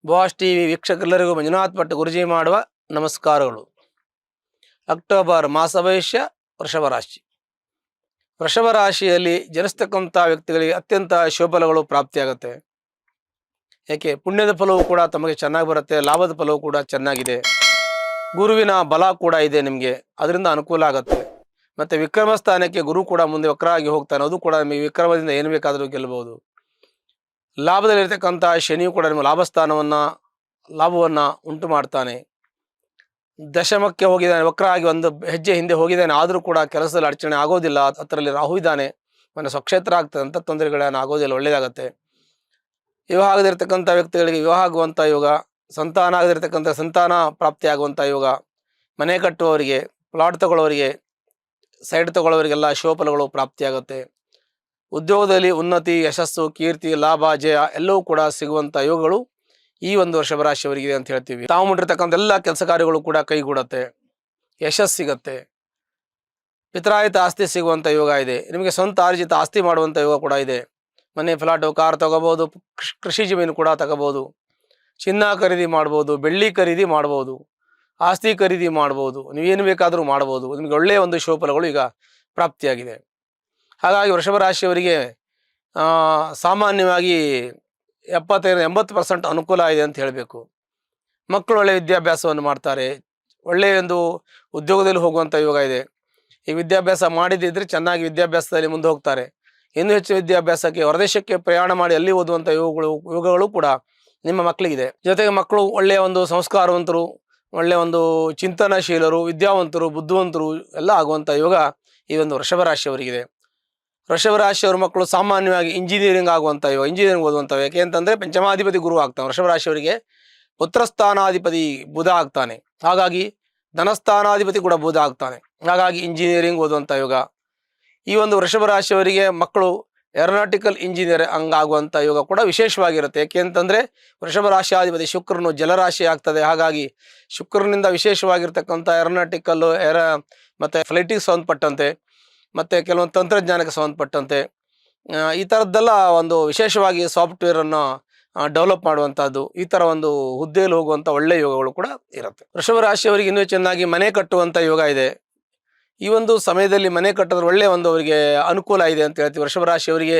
Boss TV ವೀಕ್ಷಕರೆಲ್ಲರಿಗೂ Manjunath Bhat ಗುರುಜಿ ಮಾಡುವ ನಮಸ್ಕಾರಗಳು. October ಮಾಸ ಭವಿಷ್ಯ ವೃಷಭ ರಾಶಿ. ವೃಷಭ ರಾಶಿಯಲ್ಲಿ ಜನಿಸ್ತಕ್ಕಂಥ ವ್ಯಕ್ತಿಗಳಿಗೆ ಅತ್ಯಂತ ಶುಭಫಲಗಳು ಪ್ರಾಪ್ತಿಯಾಗುತ್ತೆ. ಏಕೆ ಪುಣ್ಯದ ಫಲವು ಕೂಡ ತಮಗೆ ಚೆನ್ನಾಗಿ ಬರುತ್ತೆ, ಲಾಭದ ಫಲವು ಕೂಡ ಚೆನ್ನಾಗಿದೆ, ಗುರುವಿನ ಬಲ ಕೂಡ ಇದೆ ನಿಮಗೆ, ಅದರಿಂದ ಅನುಕೂಲ ಆಗುತ್ತೆ. ಮತ್ತು ವಿಕ್ರಮ ಸ್ಥಾನಕ್ಕೆ ಗುರು ಕೂಡ ಮುಂದೆ ವಕ್ರವಾಗಿ ಹೋಗ್ತಾನೆ, ಅದು ಕೂಡ ನಿಮಗೆ ವಿಕ್ರಮದಿಂದ ಏನು ಬೇಕಾದರೂ ಗೆಲ್ಲಬಹುದು. ಲಾಭದಲ್ಲಿರ್ತಕ್ಕಂಥ ಶನಿಯು ಕೂಡ ನಿಮ್ಮ ಲಾಭವನ್ನು ಉಂಟು ಮಾಡ್ತಾನೆ. ದಶಮಕ್ಕೆ ಹೋಗಿದ್ದಾನೆ, ವಕ್ರ ಆಗಿ ಒಂದು ಹೆಜ್ಜೆ ಹಿಂದೆ ಹೋಗಿದ್ದಾನೆ, ಆದರೂ ಕೂಡ ಕೆಲಸದಲ್ಲಿ ಅಡಚಣೆ ಆಗೋದಿಲ್ಲ. ಅದರಲ್ಲಿ ರಾಹು ಇದ್ದಾನೆ, ಮನೆ ಸ್ವಕ್ಷೇತ್ರ ಆಗ್ತದೆ, ಅಂಥ ತೊಂದರೆಗಳೇನು ಆಗೋದಿಲ್ಲ, ಒಳ್ಳೆಯದಾಗತ್ತೆ. ವಿವಾಹ ಆಗದಿರ್ತಕ್ಕಂಥ ವ್ಯಕ್ತಿಗಳಿಗೆ ವಿವಾಹ ಆಗುವಂಥ ಯೋಗ, ಸಂತಾನ ಆಗದಿರ್ತಕ್ಕಂಥ ಸಂತಾನ ಪ್ರಾಪ್ತಿ ಆಗುವಂಥ ಯೋಗ, ಮನೆ ಕಟ್ಟುವವರಿಗೆ, ಪ್ಲಾಟ್ ತಗೊಳ್ಳೋರಿಗೆ, ಸೈಡ್ ತಗೊಳ್ಳೋರಿಗೆಲ್ಲ ಶುಭಫಲಗಳು ಪ್ರಾಪ್ತಿಯಾಗುತ್ತೆ. ಉದ್ಯೋಗದಲ್ಲಿ ಉನ್ನತಿ, ಯಶಸ್ಸು, ಕೀರ್ತಿ, ಲಾಭ, ಜಯ ಎಲ್ಲವೂ ಕೂಡ ಸಿಗುವಂಥ ಯೋಗಗಳು ಈ ಒಂದು ವೃಷಭ ರಾಶಿಯವರಿಗೆ ಅಂತ ಹೇಳ್ತೀವಿ. ತಾವು ಮಾಡಿರ್ತಕ್ಕಂಥ ಎಲ್ಲ ಕೆಲಸ ಕಾರ್ಯಗಳು ಕೂಡ ಕೈಗೂಡುತ್ತೆ, ಯಶಸ್ಸು ಸಿಗತ್ತೆ, ಪಿತ್ರಾಯಿತ ಆಸ್ತಿ ಸಿಗುವಂಥ ಯೋಗ ಇದೆ. ನಿಮಗೆ ಸ್ವಂತ ಆರ್ಜಿತ ಆಸ್ತಿ ಮಾಡುವಂಥ ಯೋಗ ಕೂಡ ಇದೆ. ಮನೆ, ಫ್ಲಾಟು, ಕಾರ್ ತಗೋಬೋದು, ಕೃಷಿ ಜಮೀನು ಕೂಡ ತಗೋಬೋದು, ಚಿನ್ನ ಖರೀದಿ ಮಾಡ್ಬೋದು, ಬೆಳ್ಳಿ ಖರೀದಿ ಮಾಡ್ಬೋದು, ಆಸ್ತಿ ಖರೀದಿ ಮಾಡ್ಬೋದು, ನೀವೇನು ಬೇಕಾದರೂ ಮಾಡ್ಬೋದು. ನಿಮಗೆ ಒಳ್ಳೆಯ ಒಂದು ಶುಭಫಲಗಳು ಈಗ ಪ್ರಾಪ್ತಿಯಾಗಿದೆ. ಹಾಗಾಗಿ ವೃಷಭ ರಾಶಿಯವರಿಗೆ ಸಾಮಾನ್ಯವಾಗಿ 75-80% ಅನುಕೂಲ ಇದೆ ಅಂತ ಹೇಳಬೇಕು. ಮಕ್ಕಳು ಒಳ್ಳೆಯ ವಿದ್ಯಾಭ್ಯಾಸವನ್ನು ಮಾಡ್ತಾರೆ, ಒಳ್ಳೆಯ ಒಂದು ಉದ್ಯೋಗದಲ್ಲಿ ಹೋಗುವಂಥ ಯೋಗ ಇದೆ. ಈ ವಿದ್ಯಾಭ್ಯಾಸ ಮಾಡಿದ್ದಿದ್ರೆ ಚೆನ್ನಾಗಿ ವಿದ್ಯಾಭ್ಯಾಸದಲ್ಲಿ ಮುಂದೆ ಹೋಗ್ತಾರೆ. ಇನ್ನೂ ಹೆಚ್ಚು ವಿದ್ಯಾಭ್ಯಾಸಕ್ಕೆ ಹೊರದೇಶಕ್ಕೆ ಪ್ರಯಾಣ ಮಾಡಿ ಅಲ್ಲಿ ಓದುವಂಥ ಯೋಗಗಳು ಕೂಡ ನಿಮ್ಮ ಮಕ್ಕಳಿಗಿದೆ. ಜೊತೆಗೆ ಮಕ್ಕಳು ಒಳ್ಳೆಯ ಒಂದು ಸಂಸ್ಕಾರವಂತರು, ಒಳ್ಳೆಯ ಒಂದು ಚಿಂತನಶೀಲರು, ವಿದ್ಯಾವಂತರು, ಬುದ್ಧಿವಂತರು ಎಲ್ಲ ಆಗುವಂಥ ಯೋಗ ಈ ಒಂದು ವೃಷಭ ರಾಶಿಯವರಿಗಿದೆ. ವೃಷಭ ರಾಶಿಯವ್ರ ಮಕ್ಕಳು ಸಾಮಾನ್ಯವಾಗಿ ಇಂಜಿನಿಯರಿಂಗ್ ಆಗುವಂಥ ಯೋಗ, ಇಂಜಿನಿಯರಿಂಗ್ ಓದುವಂಥವು. ಯಾಕೆ ಅಂತಂದರೆ ಪಂಚಮಾಧಿಪತಿ ಗುರು ಆಗ್ತಾನೆ. ವೃಷಭ ರಾಶಿಯವರಿಗೆ ಪುತ್ರಸ್ಥಾನಾಧಿಪತಿ ಬುಧ ಆಗ್ತಾನೆ, ಹಾಗಾಗಿ ಧನಸ್ಥಾನಾಧಿಪತಿ ಕೂಡ ಬುಧ ಆಗ್ತಾನೆ. ಹಾಗಾಗಿ ಇಂಜಿನಿಯರಿಂಗ್ ಓದುವಂಥ ಯೋಗ ಈ ಒಂದು ವೃಷಭ ರಾಶಿಯವರಿಗೆ. ಮಕ್ಕಳು ಏರೋನಾಟಿಕಲ್ ಇಂಜಿನಿಯರ್ ಹಂಗಾಗುವಂಥ ಯೋಗ ಕೂಡ ವಿಶೇಷವಾಗಿರುತ್ತೆ. ಯಾಕೆ ಅಂತಂದರೆ ವೃಷಭ ರಾಶಿಯಾಧಿಪತಿ ಶುಕ್ರನು ಜಲರಾಶಿ ಆಗ್ತದೆ. ಹಾಗಾಗಿ ಶುಕ್ರನಿಂದ ವಿಶೇಷವಾಗಿರ್ತಕ್ಕಂಥ ಏರೋನಾಟಿಕಲ್ಲು, ಮತ್ತು ಫ್ಲೈಟಿಗೆ ಸಂಬಂಧಪಟ್ಟಂತೆ, ಮತ್ತು ಕೆಲವೊಂದು ತಂತ್ರಜ್ಞಾನಕ್ಕೆ ಸಂಬಂಧಪಟ್ಟಂತೆ ಈ ಥರದ್ದೆಲ್ಲ ಒಂದು ವಿಶೇಷವಾಗಿ ಸಾಫ್ಟ್ವೇರನ್ನು ಡೆವಲಪ್ ಮಾಡುವಂಥದ್ದು, ಈ ಥರ ಒಂದು ಹುದ್ದೆಯಲ್ಲಿ ಹೋಗುವಂಥ ಒಳ್ಳೆಯ ಯೋಗಗಳು ಕೂಡ ಇರುತ್ತೆ. ವೃಷಭ ರಾಶಿಯವರಿಗೆ ಇನ್ನೂ ಚೆನ್ನಾಗಿ ಮನೆ ಕಟ್ಟುವಂಥ ಯೋಗ ಇದೆ. ಈ ಒಂದು ಸಮಯದಲ್ಲಿ ಮನೆ ಕಟ್ಟಿದ್ರೆ ಒಳ್ಳೆಯ ಒಂದು ಅವರಿಗೆ ಅನುಕೂಲ ಇದೆ ಅಂತ ಹೇಳ್ತೀವಿ. ವೃಷಭ ರಾಶಿಯವರಿಗೆ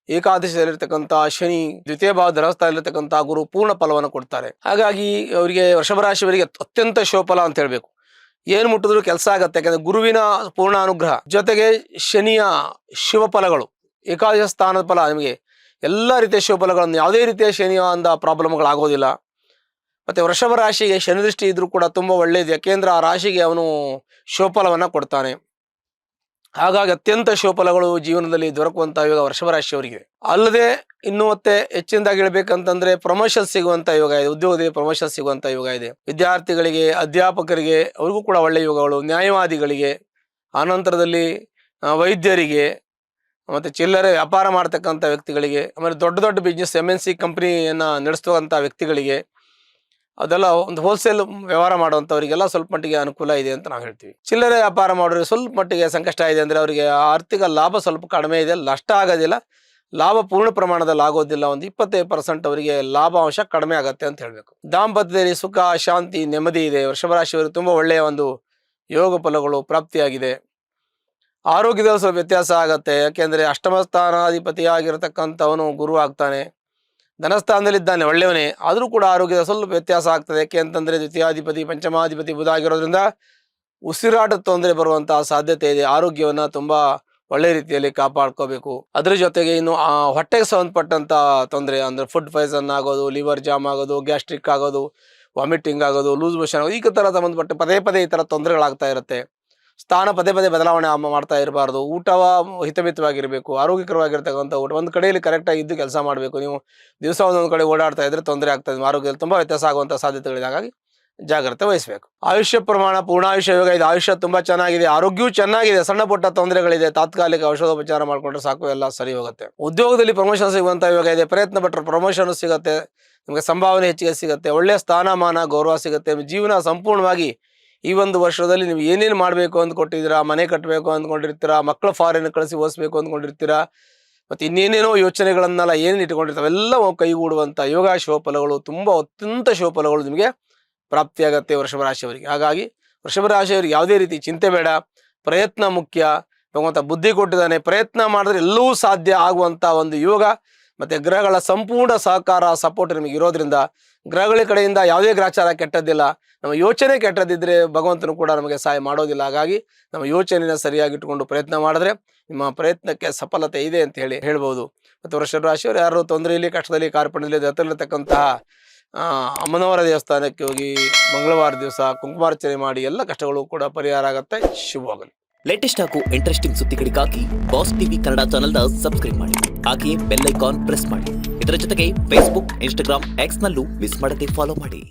ಏಕಾದಶಿಯಲ್ಲಿರ್ತಕ್ಕಂಥ ಶನಿ, ದ್ವಿತೀಯ ಭಾವ ಧನಸ್ಥಾನದಲ್ಲಿರ್ತಕ್ಕಂಥ ಗುರು ಪೂರ್ಣ ಫಲವನ್ನು ಕೊಡ್ತಾರೆ. ಹಾಗಾಗಿ ಅವರಿಗೆ ವೃಷಭ ರಾಶಿಯವರಿಗೆ ಅತ್ಯಂತ ಶುಭಫಲ ಅಂತ ಹೇಳಬೇಕು. ಏನು ಮುಟ್ಟಿದ್ರು ಕೆಲಸ ಆಗತ್ತೆ, ಯಾಕಂದರೆ ಗುರುವಿನ ಪೂರ್ಣ ಅನುಗ್ರಹ ಜೊತೆಗೆ ಶನಿಯ ಶುಭ ಫಲಗಳು, ಏಕಾದಶ ಸ್ಥಾನದ ಫಲ, ನಿಮಗೆ ಎಲ್ಲ ರೀತಿಯ ಶುಭ ಫಲಗಳನ್ನು, ಯಾವುದೇ ರೀತಿಯ ಶನಿಯ ಅಂದ ಪ್ರಾಬ್ಲಮ್ಗಳಾಗೋದಿಲ್ಲ. ಮತ್ತು ವೃಷಭ ರಾಶಿಗೆ ಶನಿ ದೃಷ್ಟಿ ಇದ್ರೂ ಕೂಡ ತುಂಬ ಒಳ್ಳೆಯದು. ಯಾಕೆಂದರೆ ಆ ರಾಶಿಗೆ ಅವನು ಶುಭಫಲವನ್ನು ಕೊಡ್ತಾನೆ. ಹಾಗಾಗಿ ಅತ್ಯಂತ ಶುಭಫಲಗಳು ಜೀವನದಲ್ಲಿ ದೊರಕುವಂಥ ಯೋಗ ವೃಷಭ ರಾಶಿಯವರಿಗೆ. ಅಲ್ಲದೆ ಇನ್ನು ಮತ್ತೆ ಹೆಚ್ಚಿನದಾಗಿ ಹೇಳ್ಬೇಕಂತಂದ್ರೆ ಪ್ರಮೋಷನ್ ಸಿಗುವಂಥ ಯೋಗ ಇದೆ, ಉದ್ಯೋಗದಲ್ಲಿ ಪ್ರಮೋಷನ್ ಸಿಗುವಂಥ ಯೋಗ ಇದೆ. ವಿದ್ಯಾರ್ಥಿಗಳಿಗೆ, ಅಧ್ಯಾಪಕರಿಗೆ ಅವ್ರಿಗೂ ಕೂಡ ಒಳ್ಳೆಯ ಯೋಗಗಳು, ನ್ಯಾಯವಾದಿಗಳಿಗೆ, ಆನಂತರದಲ್ಲಿ ವೈದ್ಯರಿಗೆ, ಮತ್ತು ಚಿಲ್ಲರೆ ವ್ಯಾಪಾರ ಮಾಡ್ತಕ್ಕಂಥ ವ್ಯಕ್ತಿಗಳಿಗೆ, ಆಮೇಲೆ ದೊಡ್ಡ ದೊಡ್ಡ ಬಿಸ್ನೆಸ್ MNC ಕಂಪ್ನಿಯನ್ನು ನಡೆಸ್ತಕ್ಕಂಥ ವ್ಯಕ್ತಿಗಳಿಗೆ, ಅದೆಲ್ಲ ಒಂದು ಹೋಲ್ಸೇಲ್ ವ್ಯವಹಾರ ಮಾಡುವಂಥವರಿಗೆಲ್ಲ ಸ್ವಲ್ಪ ಮಟ್ಟಿಗೆ ಅನುಕೂಲ ಇದೆ ಅಂತ ನಾವು ಹೇಳ್ತೀವಿ. ಚಿಲ್ಲರೆ ವ್ಯಾಪಾರ ಮಾಡೋರಿಗೆ ಸ್ವಲ್ಪ ಮಟ್ಟಿಗೆ ಸಂಕಷ್ಟ ಇದೆ. ಅಂದರೆ ಅವರಿಗೆ ಆರ್ಥಿಕ ಲಾಭ ಸ್ವಲ್ಪ ಕಡಿಮೆ ಇದೆ, ನಷ್ಟ ಆಗೋದಿಲ್ಲ, ಲಾಭ ಪೂರ್ಣ ಪ್ರಮಾಣದಲ್ಲಿ ಆಗೋದಿಲ್ಲ. ಒಂದು 25% ಅವರಿಗೆ ಲಾಭಾಂಶ ಕಡಿಮೆ ಆಗುತ್ತೆ ಅಂತ ಹೇಳಬೇಕು. ದಾಂಪತ್ಯದಲ್ಲಿ ಸುಖ, ಶಾಂತಿ, ನೆಮ್ಮದಿ ಇದೆ. ವೃಷಭ ರಾಶಿಯವರಿಗೆ ತುಂಬ ಒಳ್ಳೆಯ ಒಂದು ಯೋಗ ಫಲಗಳು ಪ್ರಾಪ್ತಿಯಾಗಿದೆ. ಆರೋಗ್ಯದಲ್ಲಿ ಸ್ವಲ್ಪ ವ್ಯತ್ಯಾಸ ಆಗುತ್ತೆ, ಯಾಕೆಂದರೆ ಅಷ್ಟಮ ಸ್ಥಾನಾಧಿಪತಿ ಆಗಿರತಕ್ಕಂಥವನು ಗುರು ಆಗ್ತಾನೆ, ಧನಸ್ಥಾನದಲ್ಲಿದ್ದಾನೆ, ಒಳ್ಳೆಯವನೇ, ಆದರೂ ಕೂಡ ಆರೋಗ್ಯದ ಸ್ವಲ್ಪ ವ್ಯತ್ಯಾಸ ಆಗ್ತದೆ. ಯಾಕೆ ಅಂತಂದರೆ ದ್ವಿತೀಯಾಧಿಪತಿ ಪಂಚಮಾಧಿಪತಿ ಬುಧ ಆಗಿರೋದ್ರಿಂದ ಉಸಿರಾಟದ ತೊಂದರೆ ಬರುವಂತಹ ಸಾಧ್ಯತೆ ಇದೆ. ಆರೋಗ್ಯವನ್ನು ತುಂಬ ಒಳ್ಳೆ ರೀತಿಯಲ್ಲಿ ಕಾಪಾಡ್ಕೋಬೇಕು. ಅದ್ರ ಜೊತೆಗೆ ಇನ್ನು ಹೊಟ್ಟೆಗೆ ಸಂಬಂಧಪಟ್ಟಂಥ ತೊಂದರೆ, ಅಂದರೆ ಫುಡ್ ಪಾಯ್ಸನ್ ಆಗೋದು, ಲಿವರ್ ಜಾಮ್ ಆಗೋದು, ಗ್ಯಾಸ್ಟ್ರಿಕ್ ಆಗೋದು, ವಾಮಿಟಿಂಗ್ ಆಗೋದು, ಲೂಸ್ ಮೋಷನ್ ಆಗೋದು, ಈ ಥರ ಸಂಬಂಧಪಟ್ಟ ಪದೇ ಈ ಥರ ತೊಂದರೆಗಳಾಗ್ತಾ ಇರುತ್ತೆ. ಸ್ಥಾನ ಪದೇ ಬದಲಾವಣೆ ಮಾಡ್ತಾ ಇರಬಾರ್ದು. ಊಟವ ಹಿತಮಿತವಾಗಿರಬೇಕು, ಆರೋಗ್ಯಕರವಾಗಿರ್ತಕ್ಕಂಥ ಊಟ, ಒಂದು ಕಡೆಯಲ್ಲಿ ಕರೆಕ್ಟಾಗಿ ಇದ್ದು ಕೆಲಸ ಮಾಡಬೇಕು. ನೀವು ದಿವಸ ಒಂದೊಂದು ಕಡೆ ಓಡಾಡ್ತಾ ಇದ್ರೆ ತೊಂದರೆ ಆಗ್ತದೆ, ಆರೋಗ್ಯದಲ್ಲಿ ತುಂಬ ವ್ಯತ್ಯಾಸ ಆಗುವಂಥ ಸಾಧ್ಯತೆಗಳಿದೆ. ಹಾಗಾಗಿ ಜಾಗ್ರತೆ ವಹಿಸಬೇಕು. ಆಯುಷ್ಯ ಪ್ರಮಾಣ ಪೂರ್ಣಾಯುಷ್ಯ ಯೋಗ ಇದೆ. ಆಯುಷ್ಯ ತುಂಬ ಚೆನ್ನಾಗಿದೆ, ಆರೋಗ್ಯವೂ ಚೆನ್ನಾಗಿದೆ. ಸಣ್ಣ ಪುಟ್ಟ ತೊಂದರೆಗಳಿದೆ, ತಾತ್ಕಾಲಿಕ ಔಷಧೋಪಚಾರ ಮಾಡಿಕೊಂಡ್ರೆ ಸಾಕು, ಎಲ್ಲ ಸರಿ ಹೋಗುತ್ತೆ. ಉದ್ಯೋಗದಲ್ಲಿ ಪ್ರಮೋಷನ್ ಸಿಗುವಂಥ ಯೋಗ ಇದೆ. ಪ್ರಯತ್ನ ಪಟ್ಟರೆ ಪ್ರಮೋಷನ್ ಸಿಗುತ್ತೆ, ನಿಮಗೆ ಸಂಭಾವನೆ ಹೆಚ್ಚಿಗೆ ಸಿಗುತ್ತೆ, ಒಳ್ಳೆಯ ಸ್ಥಾನಮಾನ ಗೌರವ ಸಿಗುತ್ತೆ. ಜೀವನ ಸಂಪೂರ್ಣವಾಗಿ ಈ ಒಂದು ವರ್ಷದಲ್ಲಿ ನೀವು ಏನೇನು ಮಾಡಬೇಕು ಅಂದ್ಕೊಟ್ಟಿದ್ದೀರಾ, ಮನೆ ಕಟ್ಟಬೇಕು ಅಂದ್ಕೊಂಡಿರ್ತೀರಾ, ಮಕ್ಕಳು ಫಾರಿನ್ ಕಳಿಸಿ ಓದಿಸ್ಬೇಕು ಅಂದ್ಕೊಂಡಿರ್ತೀರಾ, ಮತ್ತು ಇನ್ನೇನೇನೋ ಯೋಚನೆಗಳನ್ನೆಲ್ಲ ಏನೇನು ಇಟ್ಕೊಂಡಿರ್ತಾವೆ ಅವೆಲ್ಲ ಕೈಗೂಡುವಂಥ ಯೋಗ ಶುಭಫಲಗಳು ತುಂಬ ಅತ್ಯಂತ ಶುಭಫಲಗಳು ನಿಮಗೆ ಪ್ರಾಪ್ತಿಯಾಗತ್ತೆ ವೃಷಭ ರಾಶಿಯವರಿಗೆ. ಹಾಗಾಗಿ ವೃಷಭ ರಾಶಿಯವರಿಗೆ ಯಾವುದೇ ರೀತಿ ಚಿಂತೆ ಬೇಡ, ಪ್ರಯತ್ನ ಮುಖ್ಯ. ಭಗವಂತ ಬುದ್ಧಿ ಕೊಟ್ಟಿದ್ದಾನೆ, ಪ್ರಯತ್ನ ಮಾಡಿದ್ರೆ ಎಲ್ಲವೂ ಸಾಧ್ಯ ಆಗುವಂಥ ಒಂದು ಯೋಗ ಮತ್ತು ಗ್ರಹಗಳ ಸಂಪೂರ್ಣ ಸಹಕಾರ ಸಪೋರ್ಟ್ ನಿಮಗೆ ಇರೋದ್ರಿಂದ ಗ್ರಹಗಳ ಕಡೆಯಿಂದ ಯಾವುದೇ ಗ್ರಹಚಾರ ಕೆಟ್ಟದ್ದಿಲ್ಲ. ನಮ್ಮ ಯೋಚನೆ ಕೆಟ್ಟದಿದ್ದರೆ ಭಗವಂತನು ಕೂಡ ನಮಗೆ ಸಹಾಯ ಮಾಡೋದಿಲ್ಲ. ಹಾಗಾಗಿ ನಮ್ಮ ಯೋಚನೆಯನ್ನು ಸರಿಯಾಗಿ ಇಟ್ಟುಕೊಂಡು ಪ್ರಯತ್ನ ಮಾಡಿದ್ರೆ ನಿಮ್ಮ ಪ್ರಯತ್ನಕ್ಕೆ ಸಫಲತೆ ಇದೆ ಅಂತ ಹೇಳ್ಬೋದು. ಮತ್ತು ವೃಷಭ ರಾಶಿಯವರು ಯಾರು ತೊಂದರೆಯಲ್ಲಿ, ಕಷ್ಟದಲ್ಲಿ, ಕಾರ್ಪಣ್ಯದಲ್ಲಿ ಹತ್ತಿರತಕ್ಕಂತಹ ಅಮ್ಮನವರ ದೇವಸ್ಥಾನಕ್ಕೆ ಹೋಗಿ ಮಂಗಳವಾರ ದಿವಸ ಕುಂಕುಮಾರ್ಚನೆ ಮಾಡಿ ಎಲ್ಲ ಕಷ್ಟಗಳು ಕೂಡ ಪರಿಹಾರ ಆಗುತ್ತೆ. ಶುಭವಾಗಲಿ. ಲೇಟೆಸ್ಟ್ ಹಾಗೂ ಇಂಟ್ರೆಸ್ಟಿಂಗ್ ಸುದ್ದಿಗಳಿಗಾಗಿ ಬಾಸ್ ಟಿವಿ ಕನ್ನಡ ಚಾನೆಲ್ನ ಸಬ್ಸ್ಕ್ರೈಬ್ ಮಾಡಿ, ಹಾಗೆಯೇ ಬೆಲ್ ಐಕಾನ್ ಪ್ರೆಸ್ ಮಾಡಿ. ಇದರ ಜೊತೆಗೆ ಫೇಸ್ಬುಕ್, ಇನ್ಸ್ಟಾಗ್ರಾಮ್, ಎಕ್ಸ್ ನಲ್ಲೂ ಮಿಸ್ ಮಾಡದೆ ಫಾಲೋ ಮಾಡಿ.